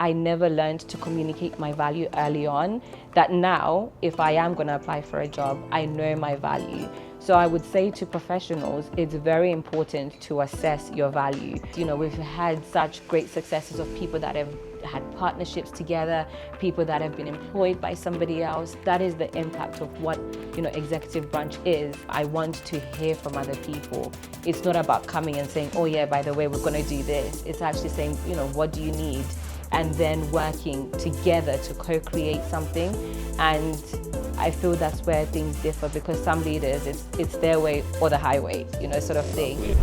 I never learned to communicate my value early on, that now, if I am going to apply for a job, I know my value. So I would say to professionals, it's very important to assess your value. You know, we've had such great successes of people that have had partnerships together, people that have been employed by somebody else. That is the impact of what, you know, executive branch is. I want to hear from other people. It's not about coming and saying, oh yeah, by the way, we're going to do this. It's actually saying, you know, what do you need? And then working together to co-create something. And I feel that's where things differ, because some leaders, it's their way or the highway, you know, sort of thing.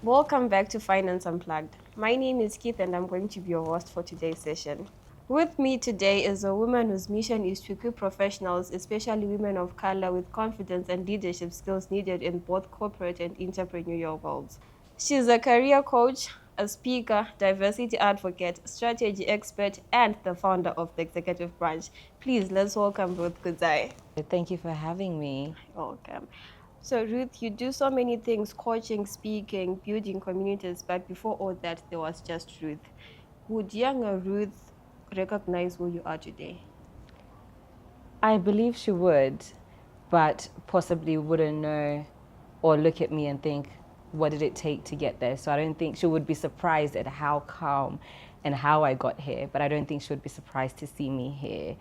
Welcome back to Finance Unplugged. My name is Keith and I'm going to be your host for today's session. With me today is a woman whose mission is to equip professionals, especially women of color, with confidence and leadership skills needed in both corporate and entrepreneurial worlds. She's a career coach, a speaker, diversity advocate, strategy expert, and the founder of the executive branch. Please, let's welcome Ruth Kudzai. Thank you for having me. Welcome. So Ruth, you do so many things: coaching, speaking, building communities, but before all that, there was just Ruth. Would younger Ruth recognize who you are today? I believe she would, but possibly wouldn't know or look at me and think, what did it take to get there? So I don't think she would be surprised at how calm and how I got here, but I don't think she would be surprised to see me here.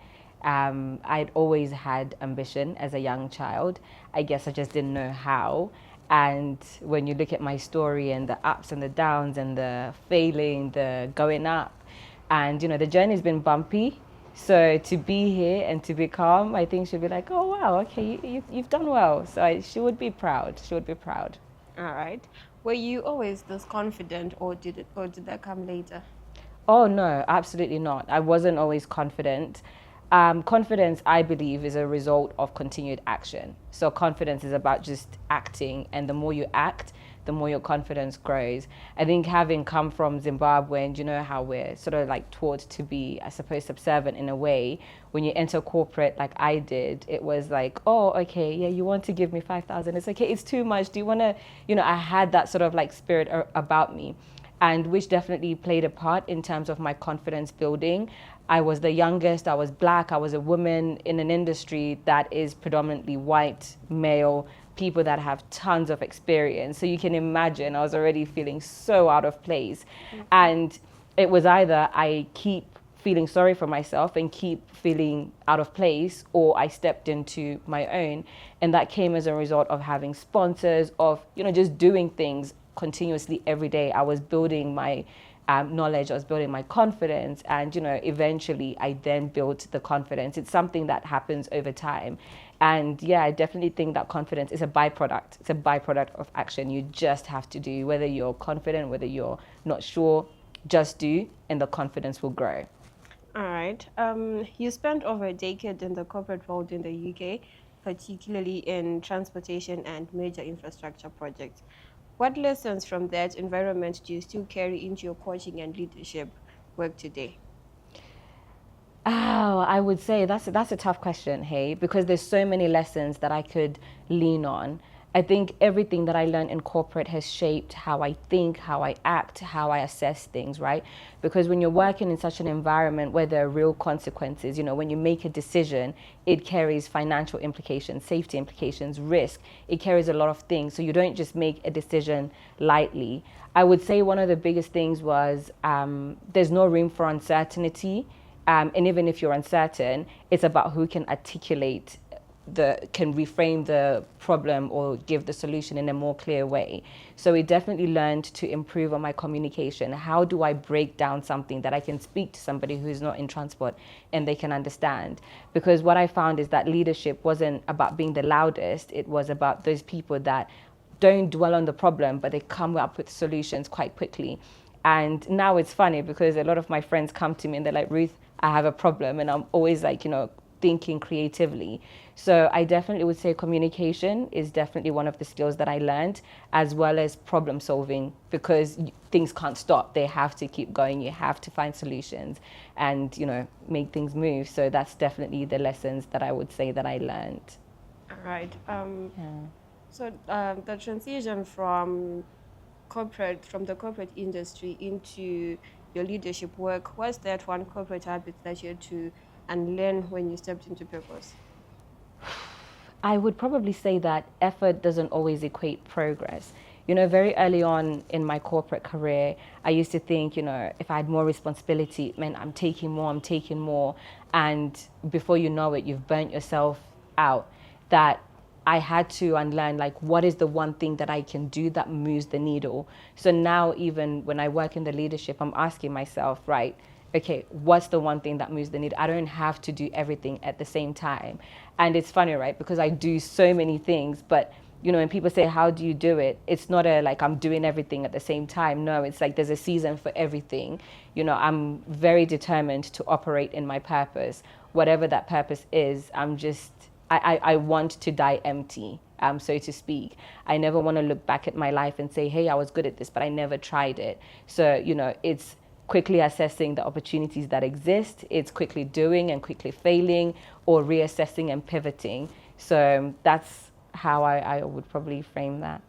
I'd always had ambition as a young child. I guess I just didn't know how. And when you look at my story and the ups and the downs and the failing, the going up, and you know, the journey's been bumpy. So to be here and to be calm, I think she'll be like, oh wow, okay, you've done well. So she would be proud. She would be proud. All right. Were you always this confident, or did that come later? Oh no, absolutely not. I wasn't always confident. Confidence, I believe, is a result of continued action. So confidence is about just acting, and the more you act, the more your confidence grows. I think having come from Zimbabwe, and you know how we're sort of like taught to be, I suppose, subservient in a way, when you enter corporate like I did, it was like, oh, okay, yeah, you want to give me 5,000. It's okay, it's too much. Do you want to, you know, I had that sort of like spirit about me, and which definitely played a part in terms of my confidence building. I was the youngest, I was black, I was a woman in an industry that is predominantly white, male, people that have tons of experience. So you can imagine I was already feeling so out of place. Mm-hmm. And it was either I keep feeling sorry for myself and keep feeling out of place, or I stepped into my own. And that came as a result of having sponsors, of, you know, just doing things continuously every day. I was building my knowledge, I was building my confidence, and you know, eventually I then built the confidence. It's something that happens over time. And yeah, I definitely think that confidence is a byproduct. It's a byproduct of action. You just have to do, whether you're confident, whether you're not sure, just do, and the confidence will grow. All right. You spent over a decade in the corporate world in the UK, particularly in transportation and major infrastructure projects. What lessons from that environment do you still carry into your coaching and leadership work today? Oh, I would say that's a tough question, hey, because there's so many lessons that I could lean on. I think everything that I learned in corporate has shaped how I think, how I act, how I assess things, right? Because when you're working in such an environment where there are real consequences, you know, when you make a decision, it carries financial implications, safety implications, risk. It carries a lot of things. So you don't just make a decision lightly. I would say one of the biggest things was there's no room for uncertainty. And even if you're uncertain, it's about who can articulate can reframe the problem or give the solution in a more clear way. So we definitely learned to improve on my communication. How do I break down something that I can speak to somebody who's not in transport and they can understand? Because what I found is that leadership wasn't about being the loudest. It was about those people that don't dwell on the problem, but they come up with solutions quite quickly. And now it's funny because a lot of my friends come to me and they're like, Ruth, I have a problem. And I'm always like, you know, thinking creatively. So I definitely would say communication is definitely one of the skills that I learned, as well as problem solving, because things can't stop. They have to keep going. You have to find solutions and, make things move. So that's definitely the lessons that I would say that I learned. All right. Yeah. So the transition from the corporate industry into your leadership work, what's that one corporate habit that you had to unlearn when you stepped into purpose? I would probably say that effort doesn't always equate progress. Very early on in my corporate career, I used to think, if I had more responsibility, it meant I'm taking more, I'm taking more. And before you know it, you've burnt yourself out. That I had to unlearn, like, what is the one thing that I can do that moves the needle? So now, even when I work in the leadership, I'm asking myself, right, okay, what's the one thing that moves the needle? I don't have to do everything at the same time. And it's funny, right? Because I do so many things, but when people say, how do you do it? It's not like I'm doing everything at the same time. No, it's like there's a season for everything. I'm very determined to operate in my purpose. Whatever that purpose is, I want to die empty, so to speak. I never want to look back at my life and say, hey, I was good at this, but I never tried it. So, it's quickly assessing the opportunities that exist. It's quickly doing and quickly failing, or reassessing and pivoting. So that's how I would probably frame that.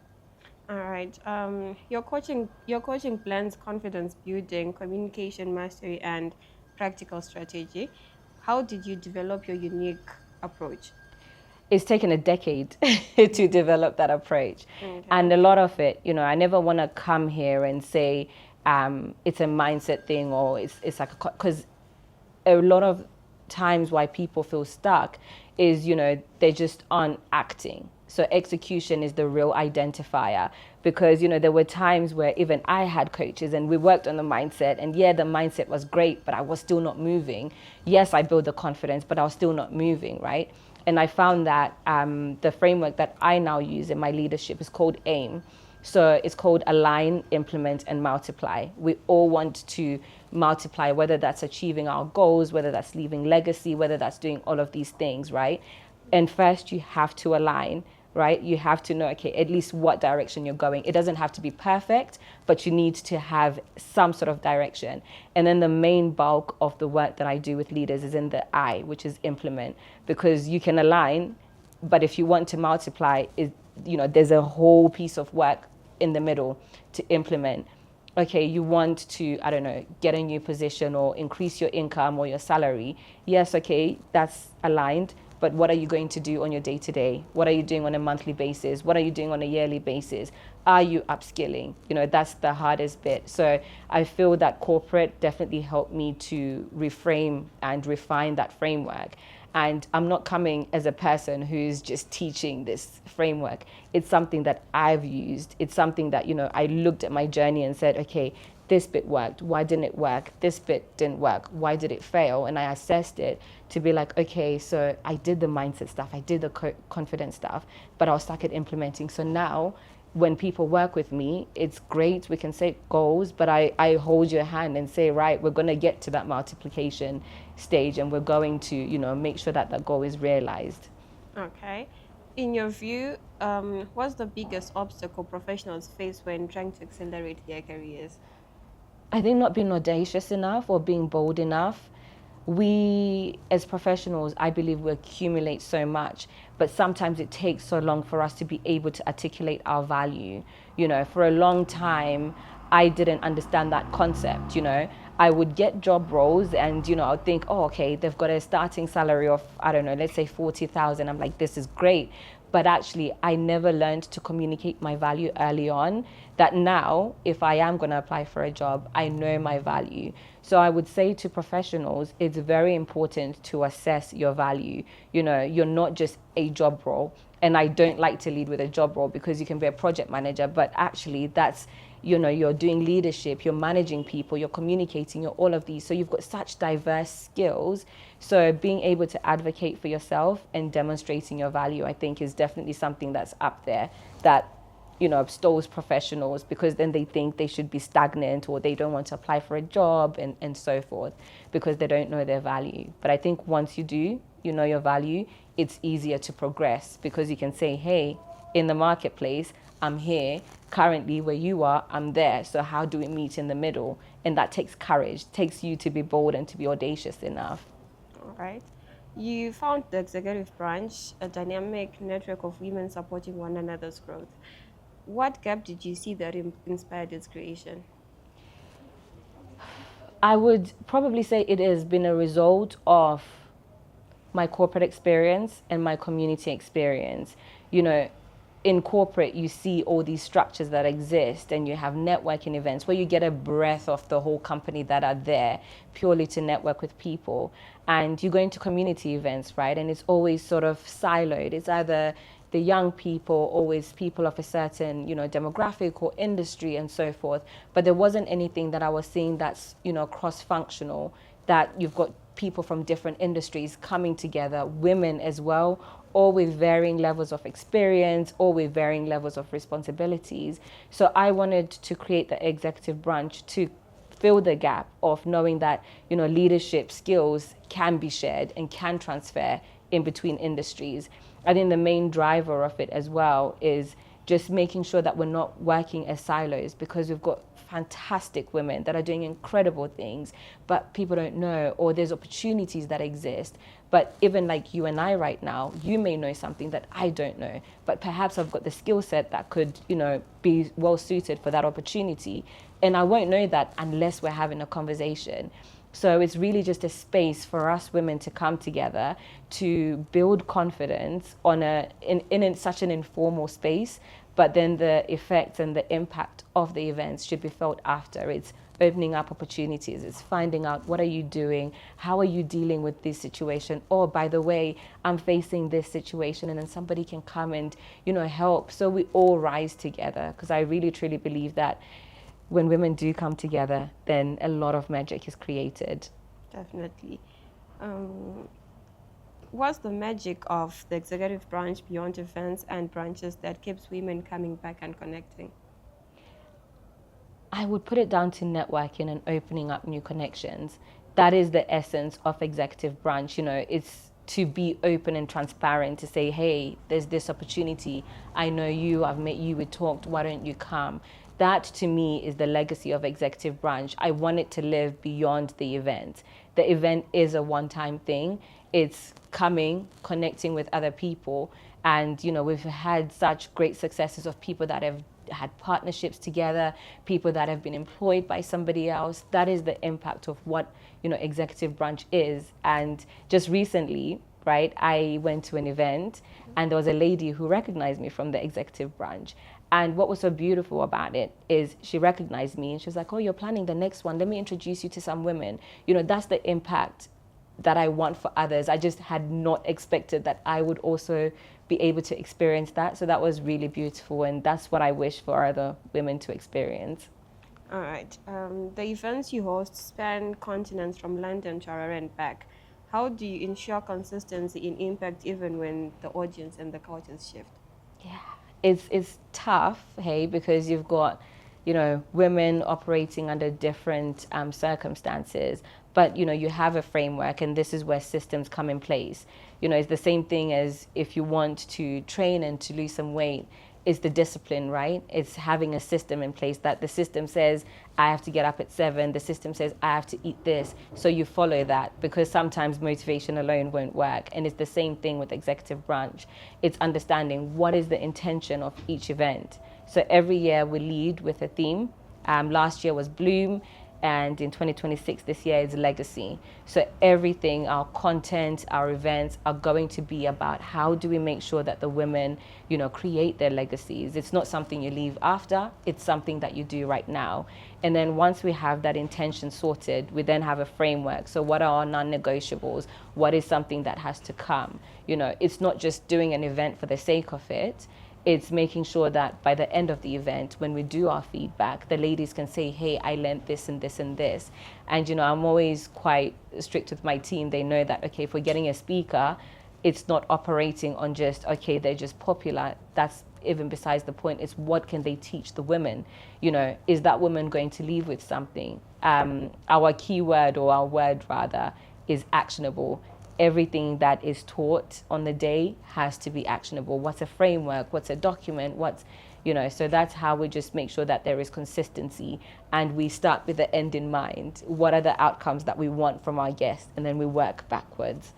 All right. Your coaching blends confidence building, communication mastery, and practical strategy. How did you develop your unique approach? It's taken a decade to develop that approach. Okay. And a lot of it, I never want to come here and say it's a mindset thing, or it's like, because a lot of times why people feel stuck is, they just aren't acting. So execution is the real identifier, because, there were times where even I had coaches and we worked on the mindset, and yeah, the mindset was great, but I was still not moving. Yes, I built the confidence, but I was still not moving, right? And I found that the framework that I now use in my leadership is called AIM. So it's called align, implement, and multiply. We all want to multiply, whether that's achieving our goals, whether that's leaving legacy, whether that's doing all of these things, right? And first, you have to align, right? You have to know, okay, at least what direction you're going. It doesn't have to be perfect, but you need to have some sort of direction. And then the main bulk of the work that I do with leaders is in the I, which is implement, because you can align, but if you want to multiply, there's a whole piece of work in the middle to implement. Okay, you want to, I don't know, get a new position or increase your income or your salary. Yes, okay, that's aligned. But what are you going to do on your day to day? What are you doing on a monthly basis? What are you doing on a yearly basis? Are you upskilling? That's the hardest bit. So I feel that corporate definitely helped me to reframe and refine that framework. And I'm not coming as a person who's just teaching this framework. It's something that I've used. It's something that, I looked at my journey and said, okay, this bit worked. Why didn't it work? This bit didn't work. Why did it fail? And I assessed it to be like, okay, so I did the mindset stuff. I did the confidence stuff, but I was stuck at implementing. So now when people work with me, it's great. We can set goals, but I hold your hand and say, right, we're going to get to that multiplication stage, and we're going to, make sure that that goal is realized. Okay. In your view, what's the biggest obstacle professionals face when trying to accelerate their careers? I think not being audacious enough or being bold enough. We, as professionals, I believe we accumulate so much, but sometimes it takes so long for us to be able to articulate our value. For a long time, I didn't understand that concept. I would get job roles and, I'd think, oh, okay, they've got a starting salary of, I don't know, let's say 40,000. I'm like, this is great. But actually, I never learned to communicate my value early on, that now, if I am going to apply for a job, I know my value. So I would say to professionals, it's very important to assess your value. You're not just a job role. And I don't like to lead with a job role, because you can be a project manager, but actually that's, you're doing leadership, you're managing people, you're communicating, you're all of these. So you've got such diverse skills. So being able to advocate for yourself and demonstrating your value, I think, is definitely something that's up there, that stalls professionals, because then they think they should be stagnant or they don't want to apply for a job and so forth, because they don't know their value. But I think once you do, you know your value, it's easier to progress, because you can say, hey, in the marketplace, I'm here. Currently, where you are, I'm there. So how do we meet in the middle? And that takes courage, takes you to be bold and to be audacious enough. All right. You found the executive branch a dynamic network of women supporting one another's growth. What gap did you see that inspired its creation? I would probably say it has been a result of my corporate experience and my community experience. In corporate, you see all these structures that exist, and you have networking events where you get a breath of the whole company that are there purely to network with people. And you go into community events, right? And it's always sort of siloed. It's either the young people, always people of a certain, demographic or industry and so forth. But there wasn't anything that I was seeing that's, cross-functional, that you've got people from different industries coming together, women as well, all with varying levels of experience, all with varying levels of responsibilities. So I wanted to create the executive branch to fill the gap of knowing that, leadership skills can be shared and can transfer in between industries. I think the main driver of it as well is just making sure that we're not working as silos, because we've got fantastic women that are doing incredible things, but people don't know, or there's opportunities that exist. But even like you and I right now, you may know something that I don't know, but perhaps I've got the skill set that could, be well suited for that opportunity. And I won't know that unless we're having a conversation. So it's really just a space for us women to come together to build confidence in such an informal space. But then the effects and the impact of the events should be felt after. It's opening up opportunities. It's finding out, what are you doing? How are you dealing with this situation? Oh, by the way, I'm facing this situation, and then somebody can come and, help. So we all rise together, because I really, truly believe that when women do come together, then a lot of magic is created. Definitely. What's the magic of the executive branch beyond events and branches that keeps women coming back and connecting? I would put it down to networking and opening up new connections. That is the essence of executive branch. It's to be open and transparent, to say, hey, there's this opportunity. I know you, I've met you, we talked, why don't you come? That to me is the legacy of executive branch. I want it to live beyond the event. The event is a one-time thing. It's coming, connecting with other people. And, we've had such great successes of people that have had partnerships together, people that have been employed by somebody else. That is the impact of what, executive branch is. And just recently, right, I went to an event, and there was a lady who recognized me from the executive branch. And what was so beautiful about it is she recognized me, and she was like, oh, you're planning the next one. Let me introduce you to some women. That's the impact that I want for others. I just had not expected that I would also be able to experience that. So that was really beautiful. And that's what I wish for other women to experience. All right. The events you host span continents from London to Harare and back. How do you ensure consistency in impact even when the audience and the cultures shift? Yeah. It's tough, hey, because you've got, women operating under different circumstances. But, you have a framework, and this is where systems come in place. It's the same thing as if you want to train and to lose some weight. It's the discipline, right? It's having a system in place that the system says, I have to get up at 7. The system says, I have to eat this. So you follow that, because sometimes motivation alone won't work. And it's the same thing with executive branch. It's understanding what is the intention of each event. So every year we lead with a theme. Last year was Bloom. And in 2026, this year is legacy. So everything, our content, our events are going to be about how do we make sure that the women, create their legacies. It's not something you leave after, it's something that you do right now. And then once we have that intention sorted, we then have a framework. So what are our non-negotiables? What is something that has to come? It's not just doing an event for the sake of it. It's making sure that by the end of the event, when we do our feedback, the ladies can say, hey, I learned this and this and this. And, I'm always quite strict with my team. They know that, okay, if we're getting a speaker, it's not operating on just, okay, they're just popular. That's even besides the point. It's what can they teach the women? You know, is that woman going to leave with something? Our keyword, or our word rather, is actionable. Everything that is taught on the day has to be actionable. What's a framework? What's a document? What's, you know, so that's how we just make sure that there is consistency, and we start with the end in mind. What are the outcomes that we want from our guests? And then we work backwards.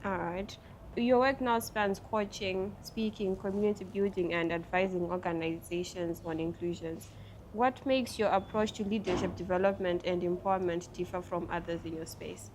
All right. Your work now spans coaching, speaking, community building, and advising organizations on inclusions. What makes your approach to leadership development and empowerment differ from others in your space?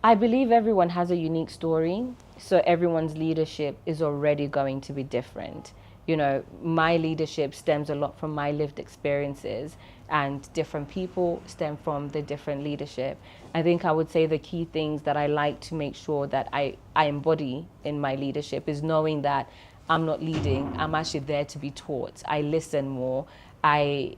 I believe everyone has a unique story, so everyone's leadership is already going to be different. You know, my leadership stems a lot from my lived experiences, and different people stem from the different leadership. I think I would say the key things that I like to make sure that I embody in my leadership is knowing that I'm not leading, I'm actually there to be taught. I listen more. I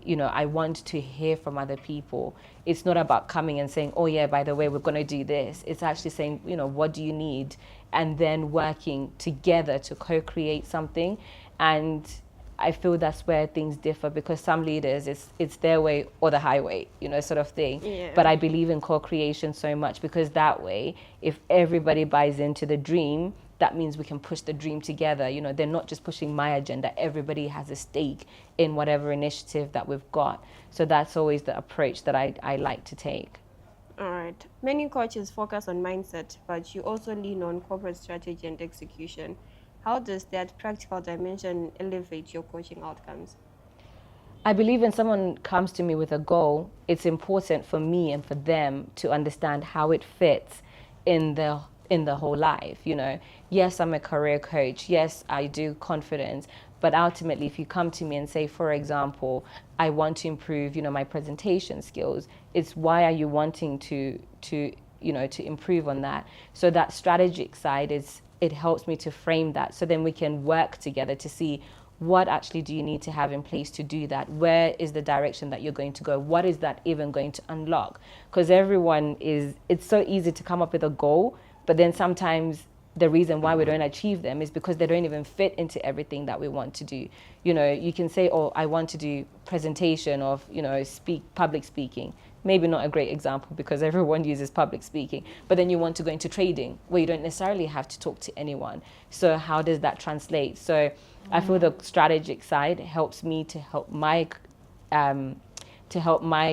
want to hear from other people. It's not about coming and saying, oh yeah, by the way, we're going to do this. It's actually saying, what do you need? And then working together to co-create something. And I feel that's where things differ, because some leaders, it's their way or the highway, sort of thing. Yeah. But I believe in co-creation so much, because that way, if everybody buys into the dream, that means we can push the dream together. They're not just pushing my agenda. Everybody has a stake in whatever initiative that we've got. So that's always the approach that I like to take. All right. Many coaches focus on mindset, but you also lean on corporate strategy and execution. How does that practical dimension elevate your coaching outcomes? I believe when someone comes to me with a goal, it's important for me and for them to understand how it fits in the whole life. Yes, I'm a career coach. Yes, I do confidence. But ultimately, if you come to me and say, for example, I want to improve, my presentation skills, it's why are you wanting to improve on that? So that strategic side it helps me to frame that. So then we can work together to see what actually do you need to have in place to do that? Where is the direction that you're going to go? What is that even going to unlock? Because it's so easy to come up with a goal, but then sometimes the reason why we don't achieve them is because they don't even fit into everything that we want to do. You can say, oh, I want to do presentation of, public speaking. Maybe not a great example because everyone uses public speaking, but then you want to go into trading where you don't necessarily have to talk to anyone. So how does that translate? So I feel the strategic side helps me to help my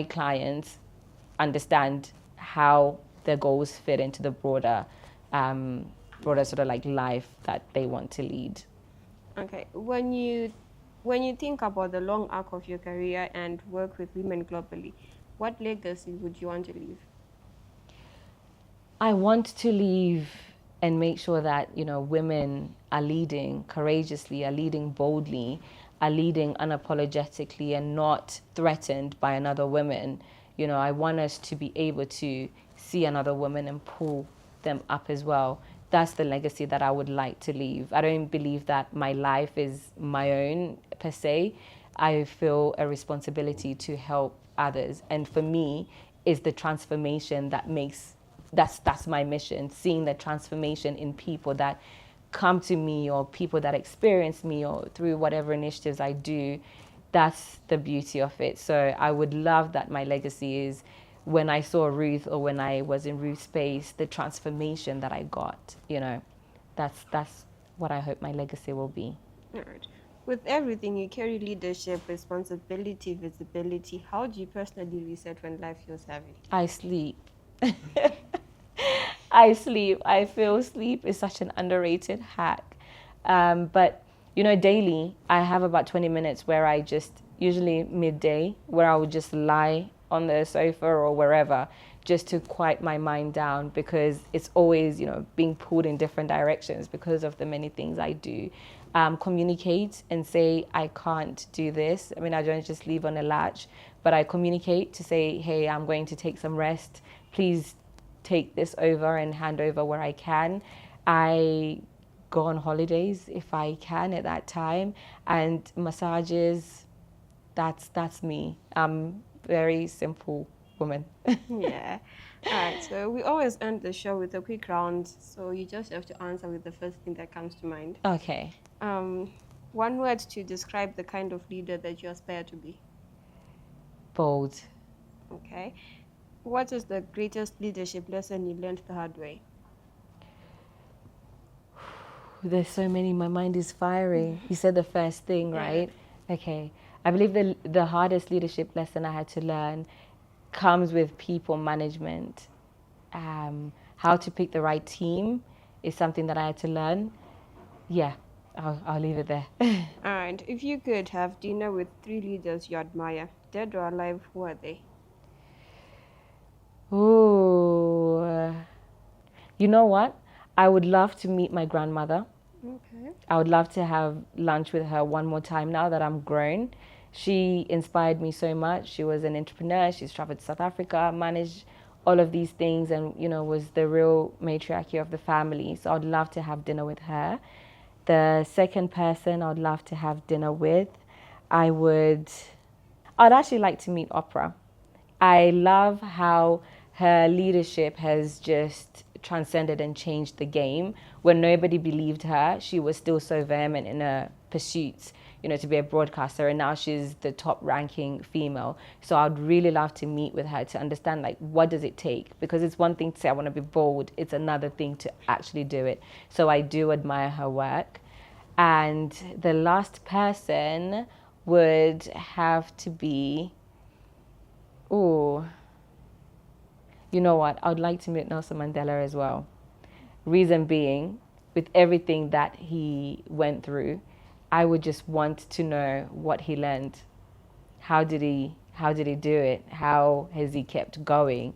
clients understand how their goals fit into the broader sort of like life that they want to lead. Okay. When you think about the long arc of your career and work with women globally, what legacy would you want to leave? I want to leave and make sure that, women are leading courageously, are leading boldly, are leading unapologetically and not threatened by another woman. I want us to be able to see another woman and pull them up as well. That's the legacy that I would like to leave. I don't believe that my life is my own per se. I feel a responsibility to help others. And for me, is the transformation that's my mission, seeing the transformation in people that come to me or people that experience me or through whatever initiatives I do. That's the beauty of it. So I would love that my legacy is when I saw Ruth or when I was in Ruth's space, the transformation that I got, that's what I hope my legacy will be. All right. With everything, you carry leadership, responsibility, visibility. How do you personally reset when life feels heavy? I sleep. I sleep. I feel sleep is such an underrated hack. But, daily, I have about 20 minutes where I usually midday, where I would just lie on the sofa or wherever, just to quiet my mind down, because it's always, being pulled in different directions because of the many things I do. Communicate and say, I can't do this. I mean, I don't just leave on a latch, but I communicate to say, hey, I'm going to take some rest. Please take this over and hand over where I can. I go on holidays if I can at that time, and massages, that's me. I'm very simple woman. Yeah. All right, so we always end the show with a quick round, so you just have to answer with the first thing that comes to mind. Okay. Um, One word to describe the kind of leader that you aspire to be. Bold. Okay. What is the greatest leadership lesson you learned the hard way? There's so many. My mind is firing. You said the first thing, Yeah. right? Okay. I believe the hardest leadership lesson I had to learn comes with people management. How to pick the right team is something that I had to learn. Yeah, I'll leave it there. All right. If you could have dinner with three leaders you admire, dead or alive, who are they? Ooh. You know what? I would love to meet my grandmother. Okay. I would love to have lunch with her one more time now that I'm grown. She inspired me so much. She was an entrepreneur. She's traveled to South Africa, managed all of these things, and was the real matriarchy of the family. So I'd love to have dinner with her. The second person I'd love to have dinner with, I would. I'd actually like to meet Oprah. I love how her leadership has just transcended and changed the game. When nobody believed her, she was still so vehement in her pursuits, to be a broadcaster, and now she's the top ranking female. So I'd really love to meet with her to understand, like, what does it take? Because it's one thing to say I want to be bold, it's another thing to actually do it. So I do admire her work. And the last person would have to be, oh, you know what? I would like to meet Nelson Mandela as well. Reason being, with everything that he went through, I would just want to know what he learned. How did he do it? How has he kept going?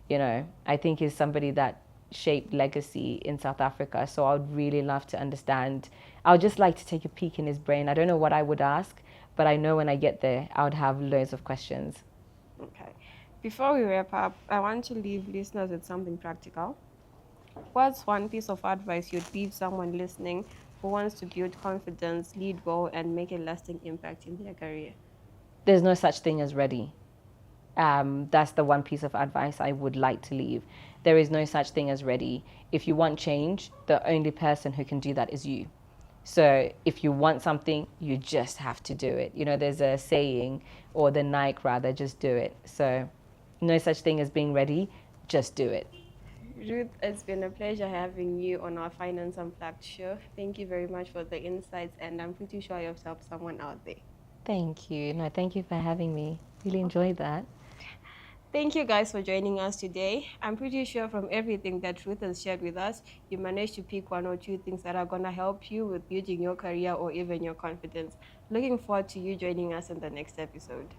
I think he's somebody that shaped legacy in South Africa. So I would really love to understand. I would just like to take a peek in his brain. I don't know what I would ask, but I know when I get there, I would have loads of questions. Okay. Before we wrap up, I want to leave listeners with something practical. What's one piece of advice you'd give someone listening who wants to build confidence, lead well, and make a lasting impact in their career? There's no such thing as ready. That's the one piece of advice I would like to leave. There is no such thing as ready. If you want change, the only person who can do that is you. So if you want something, you just have to do it. There's a saying, or the Nike rather, just do it. So no such thing as being ready, just do it. Ruth, it's been a pleasure having you on our Finance Unplugged show. Thank you very much for the insights, and I'm pretty sure you've helped someone out there. Thank you. No, thank you for having me. Really enjoyed that. Thank you guys for joining us today. I'm pretty sure from everything that Ruth has shared with us, you managed to pick one or two things that are going to help you with building your career or even your confidence. Looking forward to you joining us in the next episode.